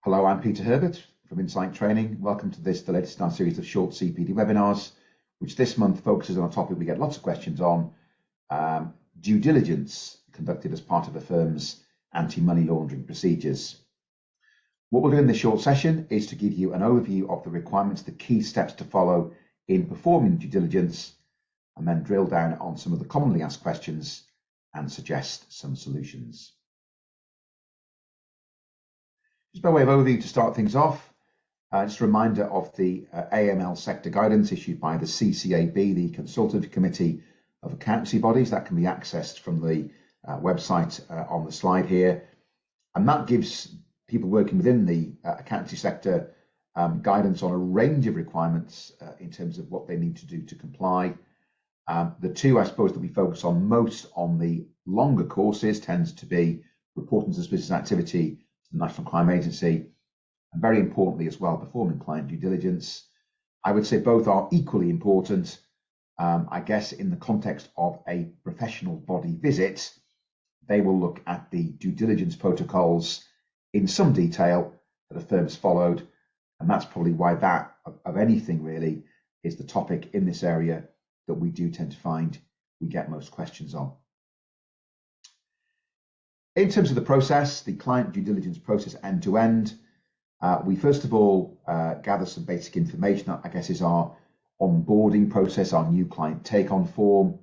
Hello, I'm Peter Herbert from Insight Training. Welcome to the latest in our series of short CPD webinars, which this month focuses on a topic we get lots of questions on, due diligence conducted as part of a firm's anti-money laundering procedures. What we'll do in this short session is to give you an overview of the requirements, the key steps to follow in performing due diligence, and then drill down on some of the commonly asked questions and suggest some solutions. Just by way of overview to start things off, just a reminder of the AML sector guidance issued by the CCAB, the Consultative Committee of Accountancy Bodies. That can be accessed from the website on the slide here. And that gives people working within the accountancy sector guidance on a range of requirements in terms of what they need to do to comply. The two, I suppose, that we focus on most on the longer courses tends to be reporting suspicious activity to the National Crime Agency, and very importantly as well, performing client due diligence. I would say both are equally important. I guess in the context of a professional body visit, they will look at the due diligence protocols in some detail that a firm has followed, and that's probably why that, of anything really, is the topic in this area that we do tend to find we get most questions on. In terms of the process, the client due diligence process end to end, we first of all gather some basic information. That, I guess, is our onboarding process, our new client take-on form.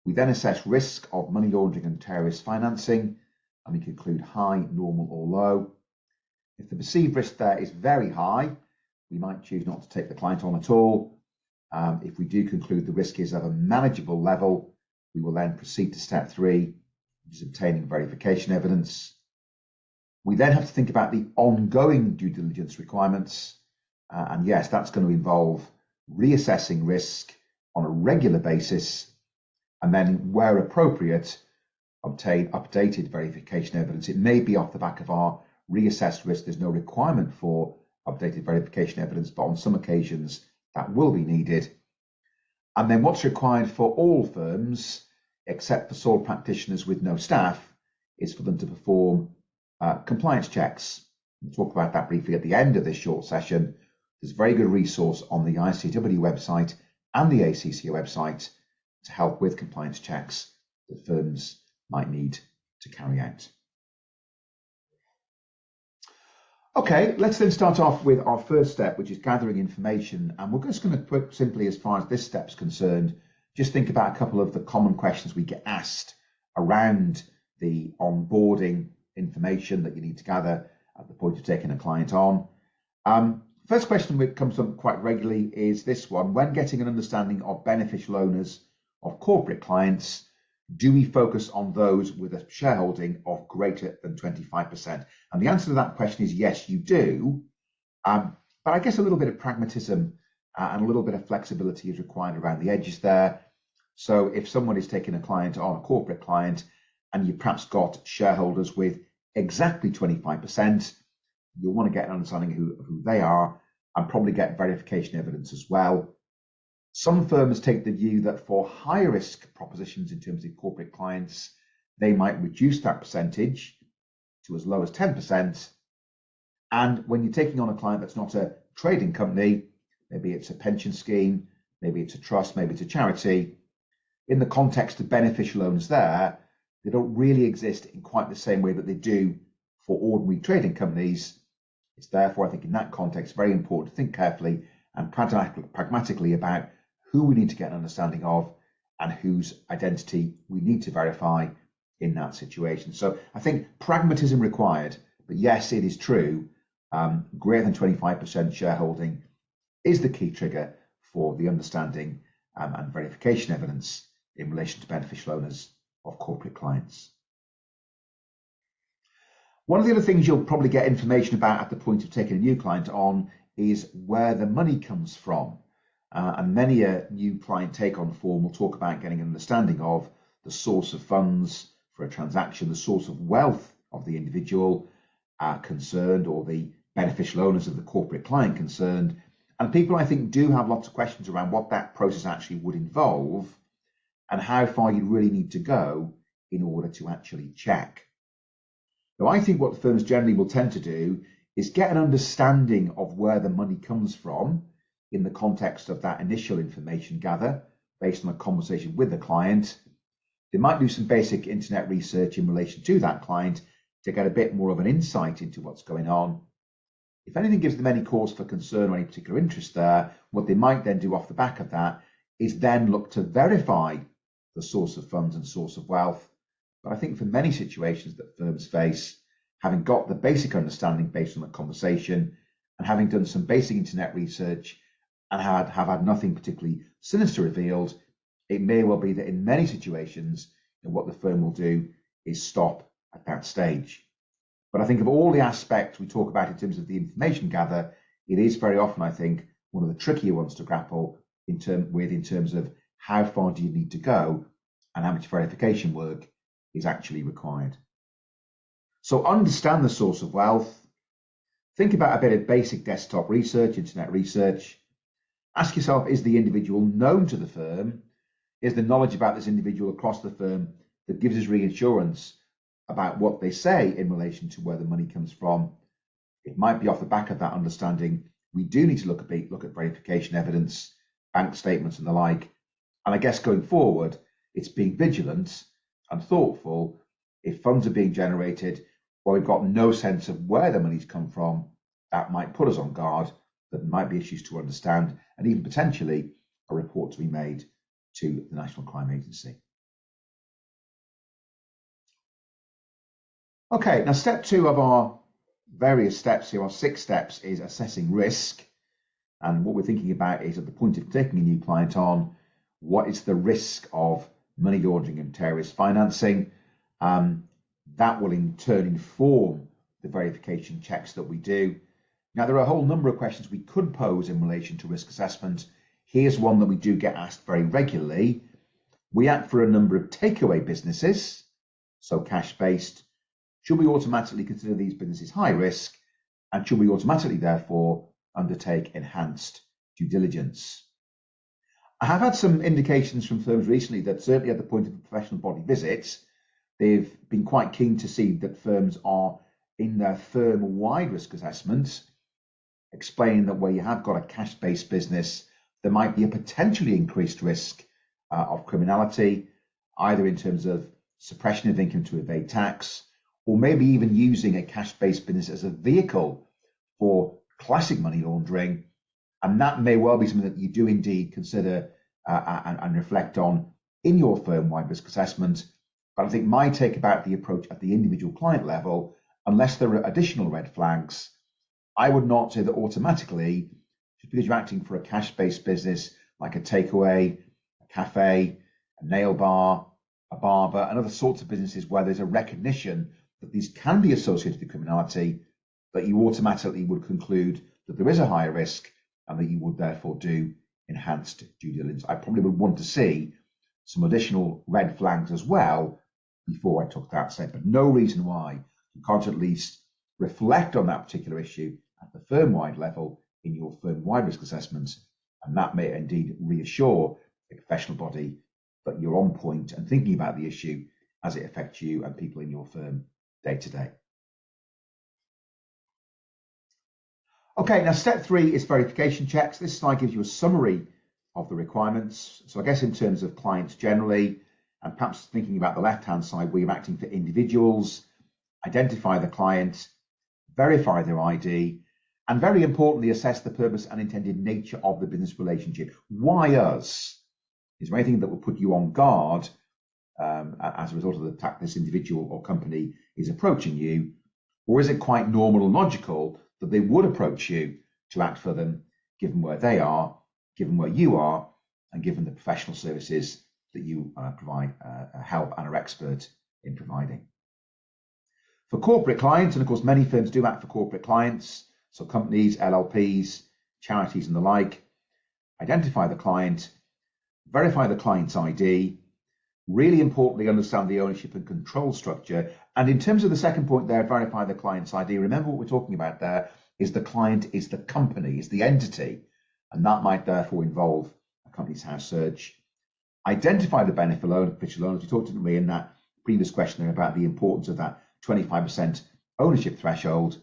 We then assess risk of money laundering and terrorist financing, and we conclude high, normal or low. If the perceived risk there is very high, we might choose not to take the client on at all. If we do conclude the risk is of a manageable level, we will then proceed to step 3, which is obtaining verification evidence. We then have to think about the ongoing due diligence requirements. And yes, that's going to involve reassessing risk on a regular basis, and then where appropriate, obtain updated verification evidence. It may be off the back of our reassessed risk. There's no requirement for updated verification evidence, but on some occasions that will be needed. And then what's required for all firms, except for sole practitioners with no staff, is for them to perform compliance checks. We'll talk about that briefly at the end of this short session. There's a very good resource on the ICW website and the ACCA website to help with compliance checks that firms might need to carry out. Okay, let's then start off with our first step, which is gathering information. And we're just going to put simply, as far as this step is concerned, just think about a couple of the common questions we get asked around the onboarding information that you need to gather at the point of taking a client on. First question that comes up quite regularly is this one: when getting an understanding of beneficial owners of corporate clients, do we focus on those with a shareholding of greater than 25%? And the answer to that question is yes, you do. But I guess a little bit of pragmatism and a little bit of flexibility is required around the edges there. So if someone is taking a client on, a corporate client, and you've perhaps got shareholders with exactly 25%, you'll want to get an understanding of who they are and probably get verification evidence as well. Some firms take the view that for high risk propositions in terms of corporate clients, they might reduce that percentage to as low as 10%. And when you're taking on a client that's not a trading company, maybe it's a pension scheme, maybe it's a trust, maybe it's a charity, in the context of beneficial owners there, they don't really exist in quite the same way that they do for ordinary trading companies. It's therefore, I think, in that context, very important to think carefully and pragmatically about who we need to get an understanding of and whose identity we need to verify in that situation. So I think pragmatism required, but yes, it is true, greater than 25% shareholding is the key trigger for the understanding and verification evidence in relation to beneficial owners of corporate clients. One of the other things you'll probably get information about at the point of taking a new client on is where the money comes from. And many a new client take-on form will talk about getting an understanding of the source of funds for a transaction, the source of wealth of the individual concerned, or the beneficial owners of the corporate client concerned. And people, I think, do have lots of questions around what that process actually would involve and how far you really need to go in order to actually check. Now, I think what firms generally will tend to do is get an understanding of where the money comes from in the context of that initial information gather based on a conversation with the client. They might do some basic internet research in relation to that client to get a bit more of an insight into what's going on. If anything gives them any cause for concern or any particular interest there, what they might then do off the back of that is then look to verify the source of funds and source of wealth. But I think for many situations that firms face, having got the basic understanding based on the conversation and having done some basic internet research and have had nothing particularly sinister revealed, it may well be that in many situations, what the firm will do is stop at that stage. But I think of all the aspects we talk about in terms of the information gather, it is very often, I think, one of the trickier ones to grapple in terms of how far do you need to go and how much verification work is actually required. So understand the source of wealth. Think about a bit of basic desktop research, internet research. Ask yourself, is the individual known to the firm? Is the knowledge about this individual across the firm that gives us reassurance about what they say in relation to where the money comes from? It might be off the back of that understanding. We do need to look at verification evidence, bank statements and the like. And I guess going forward, it's being vigilant and thoughtful. If funds are being generated where we've got no sense of where the money's come from, that might put us on guard. That might be issues to understand and even potentially a report to be made to the National Crime Agency. Okay, now step 2 of our various steps here, our 6 steps, is assessing risk. And what we're thinking about is at the point of taking a new client on, what is the risk of money laundering and terrorist financing? That will in turn inform the verification checks that we do. Now, there are a whole number of questions we could pose in relation to risk assessment. Here's one that we do get asked very regularly. We act for a number of takeaway businesses, so cash-based. Should we automatically consider these businesses high risk? And should we automatically, therefore, undertake enhanced due diligence? I have had some indications from firms recently that certainly at the point of a professional body visit, they've been quite keen to see that firms are in their firm-wide risk assessments, explaining that where you have got a cash-based business, there might be a potentially increased risk of criminality, either in terms of suppression of income to evade tax, or maybe even using a cash-based business as a vehicle for classic money laundering. And that may well be something that you do indeed consider and reflect on in your firm-wide risk assessment. But I think my take about the approach at the individual client level, unless there are additional red flags, I would not say that automatically, just because you're acting for a cash-based business like a takeaway, a cafe, a nail bar, a barber, and other sorts of businesses where there's a recognition that these can be associated with criminality, that you automatically would conclude that there is a higher risk and that you would therefore do enhanced due diligence. I probably would want to see some additional red flags as well before I took that step, but no reason why you can't at least reflect on that particular issue at the firm-wide level in your firm-wide risk assessments, and that may indeed reassure the professional body that you're on point and thinking about the issue as it affects you and people in your firm day to day. Okay, now step 3 is verification checks. This slide gives you a summary of the requirements. So I guess in terms of clients generally, and perhaps thinking about the left-hand side where you're acting for individuals, identify the client, verify their ID, and very importantly, assess the purpose and intended nature of the business relationship. Why us? Is there anything that will put you on guard as a result of the fact this individual or company is approaching you? Or is it quite normal and logical that they would approach you to act for them, given where they are, given where you are, and given the professional services that you provide help and are expert in providing? For corporate clients, and of course many firms do act for corporate clients, so companies, LLPs, charities and the like, identify the client, verify the client's ID, really importantly understand the ownership and control structure. And in terms of the second point there, verify the client's ID, remember what we're talking about there is the client is the company, is the entity, and that might therefore involve a company's house search. Identify the beneficial owners. We talked to me in that previous question about the importance of that 25% ownership threshold.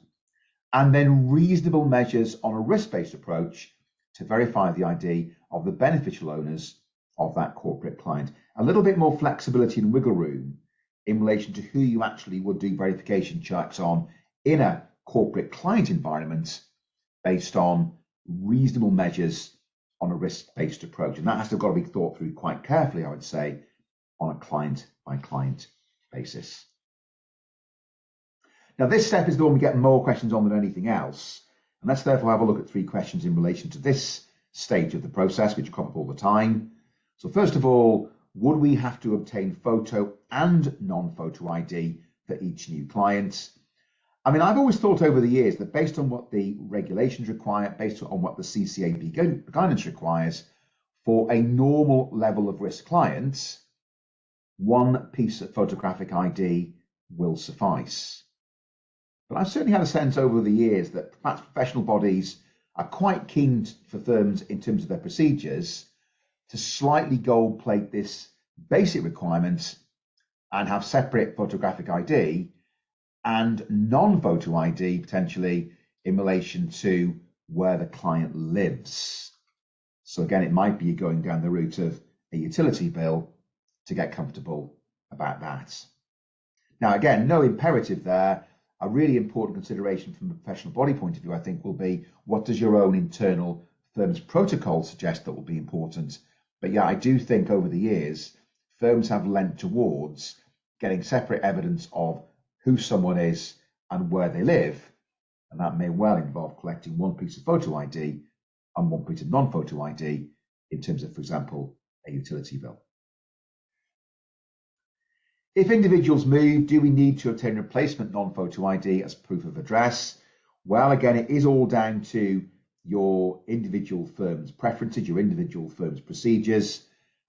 and then reasonable measures on a risk-based approach to verify the ID of the beneficial owners of that corporate client. A little bit more flexibility and wiggle room in relation to who you actually would do verification checks on in a corporate client environment based on reasonable measures on a risk-based approach. And that has to got to be thought through quite carefully, I would say, on a client-by-client basis. Now, this step is the one we get more questions on than anything else. And let's therefore have a look at 3 questions in relation to this stage of the process, which come up all the time. So first of all, would we have to obtain photo and non-photo ID for each new client? I mean, I've always thought over the years that based on what the regulations require, based on what the CCAB guidance requires, for a normal level of risk clients, one piece of photographic ID will suffice. But I've certainly had a sense over the years that perhaps professional bodies are quite keen for firms in terms of their procedures to slightly gold plate this basic requirement and have separate photographic ID and non-photo ID potentially in relation to where the client lives. So again, it might be going down the route of a utility bill to get comfortable about that. Now, again, no imperative there. A really important consideration from a professional body point of view, I think, will be what does your own internal firm's protocol suggest that will be important. But yeah, I do think over the years, firms have lent towards getting separate evidence of who someone is and where they live. And that may well involve collecting one piece of photo ID and one piece of non-photo ID in terms of, for example, a utility bill. If individuals move, do we need to obtain replacement non-photo ID as proof of address? Well, again, it is all down to your individual firm's preferences, your individual firm's procedures.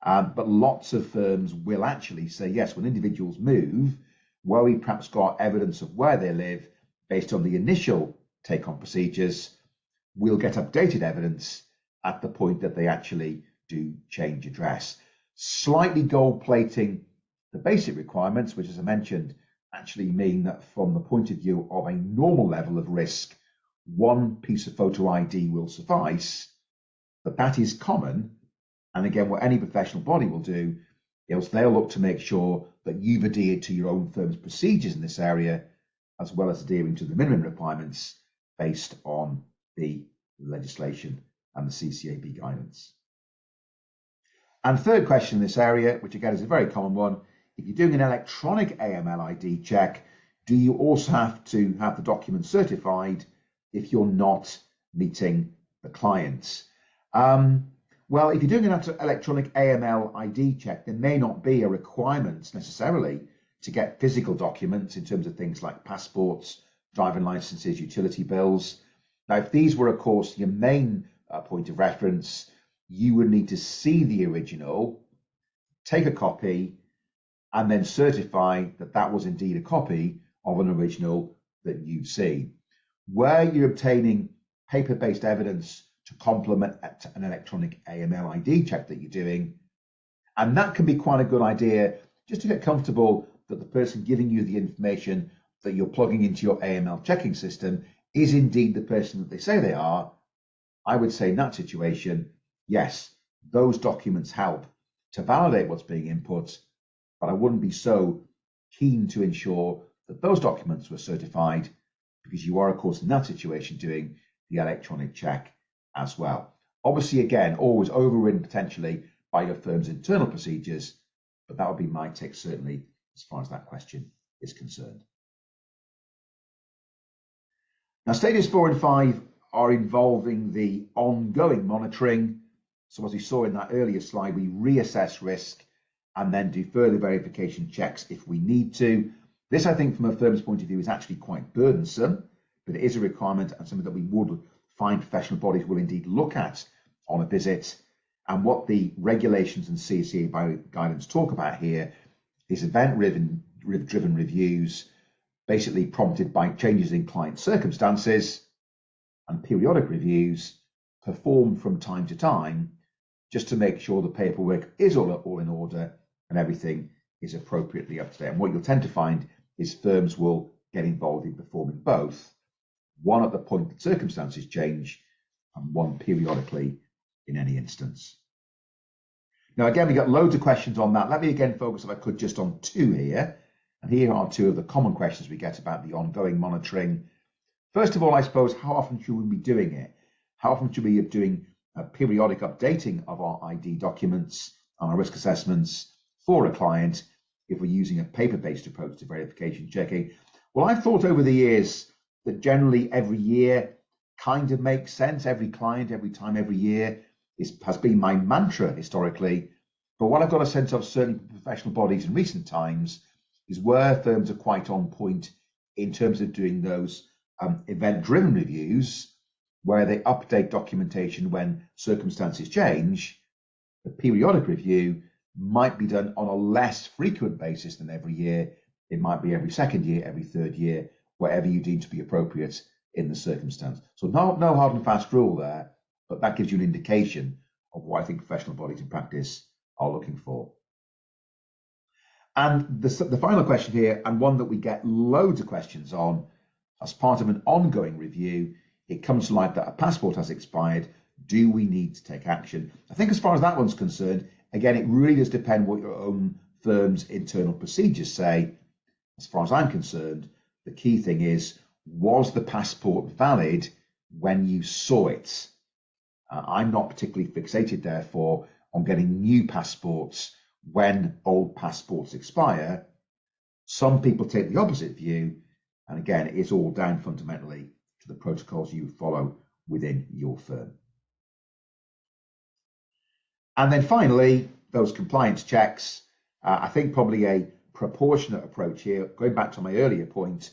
But lots of firms will actually say, yes, when individuals move, where we perhaps got evidence of where they live based on the initial take-on procedures, we'll get updated evidence at the point that they actually do change address. Slightly gold plating the basic requirements, which, as I mentioned, actually mean that from the point of view of a normal level of risk, one piece of photo ID will suffice, but that is common. And again, what any professional body will do is they'll look to make sure that you've adhered to your own firm's procedures in this area, as well as adhering to the minimum requirements based on the legislation and the CCAB guidance. And third question in this area, which again is a very common one, if you're doing an electronic AML ID check, do you also have to have the document certified if you're not meeting the client? Well, if you're doing an electronic AML ID check, there may not be a requirement necessarily to get physical documents in terms of things like passports, driving licenses, utility bills. Now, if these were, of course, your main point of reference, you would need to see the original, take a copy, and then certify that that was indeed a copy of an original that you've seen. Where you're obtaining paper-based evidence to complement an electronic AML ID check that you're doing, and that can be quite a good idea just to get comfortable that the person giving you the information that you're plugging into your AML checking system is indeed the person that they say they are. I would say in that situation, yes, those documents help to validate what's being input, but I wouldn't be so keen to ensure that those documents were certified, because you are, of course, in that situation doing the electronic check as well. Obviously, again, always overridden potentially by your firm's internal procedures, but that would be my take, certainly, as far as that question is concerned. Now, stages 4 and 5 are involving the ongoing monitoring. So as we saw in that earlier slide, we reassess risk and then do further verification checks if we need to. This, I think, from a firm's point of view, is actually quite burdensome, but it is a requirement and something that we would find professional bodies will indeed look at on a visit. And what the regulations and CCAB guidance talk about here is event-driven reviews, basically prompted by changes in client circumstances, and periodic reviews performed from time to time, just to make sure the paperwork is all in order and everything is appropriately up to date. And what you'll tend to find is firms will get involved in performing both one at the point that circumstances change, and one periodically in any instance. Now, again, we got loads of questions on that. Let me again focus, if I could, just on two here. And here are two of the common questions we get about the ongoing monitoring. First of all, I suppose, how often should we be doing it? How often should we be doing a periodic updating of our ID documents and our risk assessments for a client if we're using a paper-based approach to verification checking? Well, I've thought over the years that generally every year kind of makes sense. Every client, every time, every year has been my mantra historically. But what I've got a sense of, certainly professional bodies in recent times, is where firms are quite on point in terms of doing those event-driven reviews, where they update documentation when circumstances change. The periodic review might be done on a less frequent basis than every year. It might be every second year, every third year, wherever you deem to be appropriate in the circumstance. So no hard and fast rule there, but that gives you an indication of what I think professional bodies in practice are looking for. And the final question here, and one that we get loads of questions on, as part of an ongoing review, it comes to light that a passport has expired. Do we need to take action? I think as far as that one's concerned, again, it really does depend what your own firm's internal procedures say. As far as I'm concerned, the key thing is, was the passport valid when you saw it? I'm not particularly fixated, therefore, on getting new passports when old passports expire. Some people take the opposite view, and again, it's all down fundamentally to the protocols you follow within your firm. And then finally, those compliance checks. I think probably a proportionate approach here. Going back to my earlier point,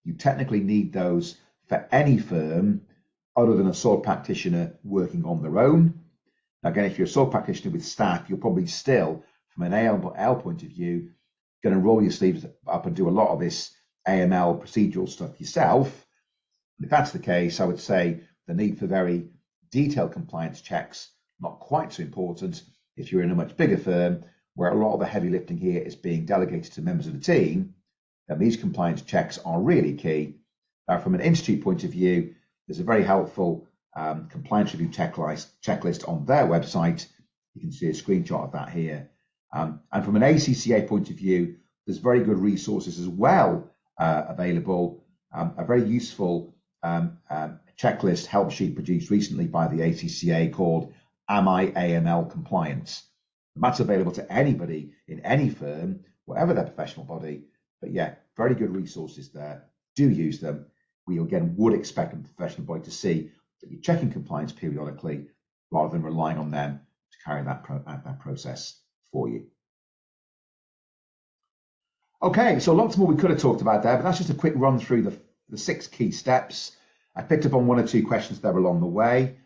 you technically need those for any firm other than a sole practitioner working on their own. Now, again, if you're a sole practitioner with staff, you're probably still, from an AL point of view, going to roll your sleeves up and do a lot of this AML procedural stuff yourself. And if that's the case, I would say the need for very detailed compliance checks, not quite so important if you're in a much bigger firm where a lot of the heavy lifting here is being delegated to members of the team. Then these compliance checks are really key. Now, from an institute point of view, there's a very helpful compliance review checklist on their website. You can see a screenshot of that here. And from an ACCA point of view, there's very good resources as well available. A very useful checklist help sheet produced recently by the ACCA called Am I AML Compliant? And that's available to anybody in any firm, whatever their professional body. But yeah, very good resources there. Do use them. We again would expect a professional body to see that you're checking compliance periodically rather than relying on them to carry that process for you. Okay, so lots more we could have talked about there, but that's just a quick run through the 6 key steps. I picked up on 1 or 2 questions there along the way.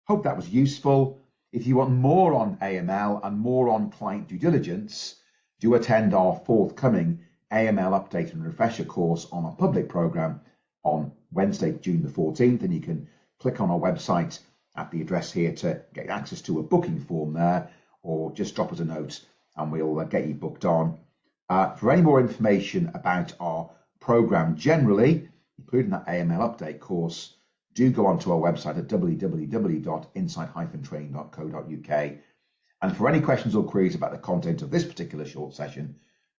Hope that was useful. If you want more on AML and more on client due diligence, do attend our forthcoming AML update and refresher course on our public program on Wednesday, June the 14th, and you can click on our website at the address here to get access to a booking form there, or just drop us a note and we'll get you booked on. For any more information about our program generally, including that AML update course, do go onto our website at www.insight-training.co.uk. And for any questions or queries about the content of this particular short session,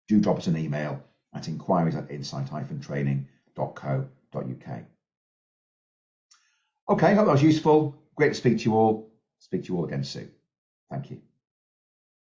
do drop us an email at inquiries@insight-training.co.uk. Okay, hope that was useful. Great to speak to you all. Speak to you all again soon. Thank you.